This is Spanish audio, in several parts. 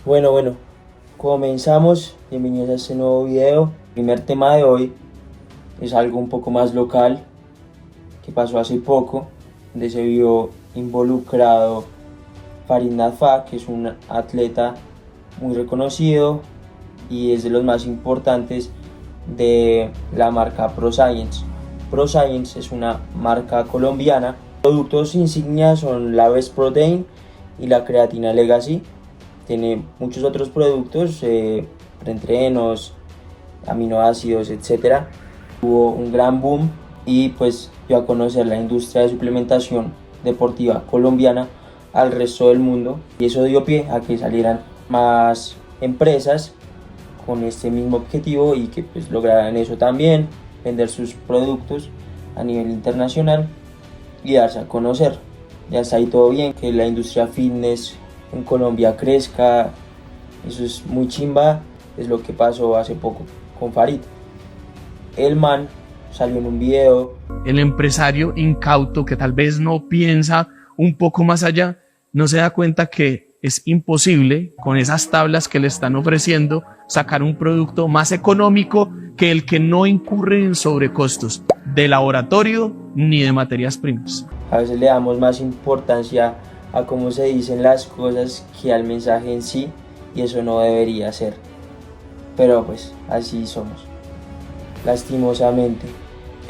Bueno, comenzamos. Bienvenidos a este nuevo video. El primer tema de hoy es algo un poco más local que pasó hace poco, donde se vio involucrado Farid Nafa, que es un atleta muy reconocido y es de los más importantes de la marca ProScience. ProScience es una marca colombiana. Productos insignia son la Best Protein y la creatina Legacy. Tiene muchos otros productos, preentrenos, aminoácidos, etc. Hubo un gran boom y pues dio a conocer la industria de suplementación deportiva colombiana al resto del mundo, y eso dio pie a que salieran más empresas con este mismo objetivo y que pues lograran eso también, vender sus productos a nivel internacional y darse a conocer. Ya está ahí todo bien, que la industria fitness en Colombia crezca, eso es muy chimba. Es lo que pasó hace poco con Farid. El man salió en un video. El empresario incauto que tal vez no piensa un poco más allá, no se da cuenta que es imposible con esas tablas que le están ofreciendo sacar un producto más económico que el que no incurre en sobrecostos de laboratorio ni de materias primas. A veces le damos más importancia a cómo se dicen las cosas que al mensaje en sí, y eso no debería ser. Pero pues así somos, lastimosamente.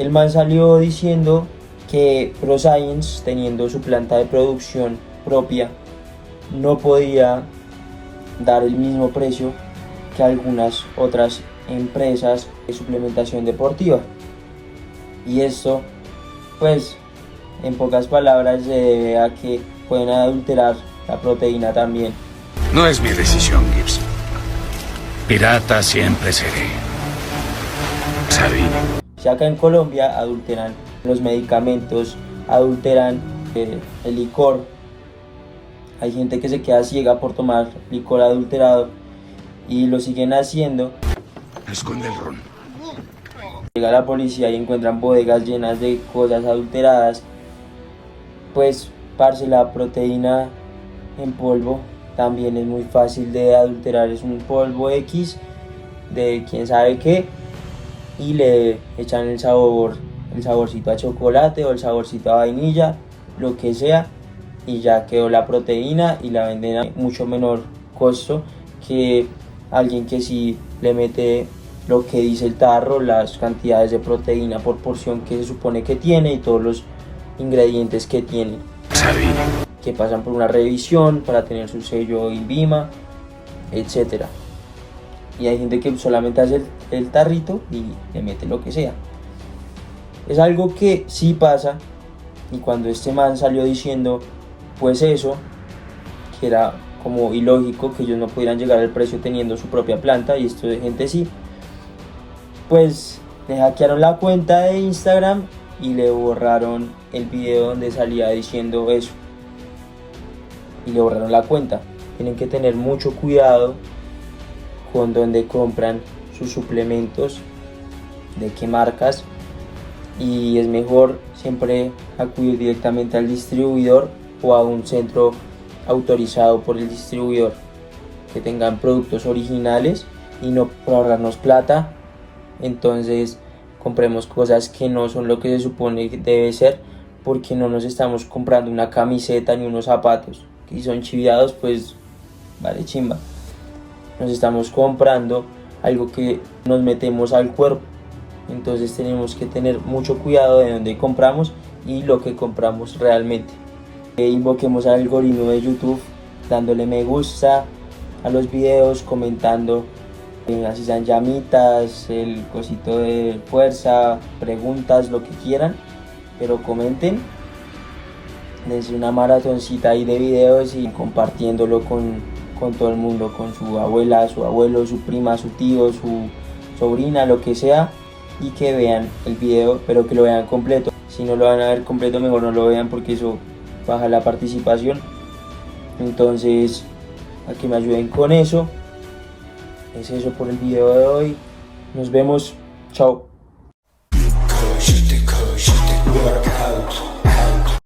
El man salió diciendo que ProScience, teniendo su planta de producción propia, no podía dar el mismo precio que algunas otras empresas de suplementación deportiva. Y esto, pues, en pocas palabras, se debe a que pueden adulterar la proteína también. No es mi decisión, Gibson. Pirata siempre seré. Sabine. Si acá en Colombia adulteran los medicamentos, adulteran el licor, hay gente que se queda ciega por tomar licor adulterado y lo siguen haciendo. Esconde el ron. Llega la policía y encuentran bodegas llenas de cosas adulteradas. Pues, parce, la proteína en polvo también es muy fácil de adulterar. Es un polvo X de quién sabe qué y le echan el saborcito a chocolate o el saborcito a vainilla, lo que sea, y ya quedó la proteína y la venden a mucho menor costo que alguien que sí le mete lo que dice el tarro, las cantidades de proteína por porción que se supone que tiene y todos los ingredientes que tiene, Sabine. que pasan por una revisión para tener su sello INVIMA, etc. Y hay gente que solamente hace el tarrito y le mete lo que sea. Es algo que sí pasa, y cuando este man salió diciendo pues eso, que era como ilógico que ellos no pudieran llegar al precio teniendo su propia planta, y esto de gente sí, pues le hackearon la cuenta de Instagram y le borraron el video donde salía diciendo eso, y le borraron la cuenta. Tienen que tener mucho cuidado con dónde compran sus suplementos, de qué marcas, y es mejor siempre acudir directamente al distribuidor o a un centro autorizado por el distribuidor, que tengan productos originales, y no por ahorrarnos plata entonces compremos cosas que no son lo que se supone que debe ser, porque no nos estamos comprando una camiseta ni unos zapatos que son chiviados, pues vale chimba. Nos estamos comprando algo que nos metemos al cuerpo, entonces tenemos que tener mucho cuidado de dónde compramos y lo que compramos realmente. Invoquemos al algoritmo de YouTube dándole me gusta a los videos, comentando, así sean llamitas, el cosito de fuerza, preguntas, lo que quieran, pero comenten. Dense una maratoncita ahí de videos y compartiéndolo con todo el mundo, con su abuela, su abuelo, su prima, su tío, su sobrina, lo que sea, y que vean el video, pero que lo vean completo. Si no lo van a ver completo, mejor no lo vean, porque eso baja la participación. Entonces, a que me ayuden con eso. Es eso por el video de hoy. Nos vemos. Chao.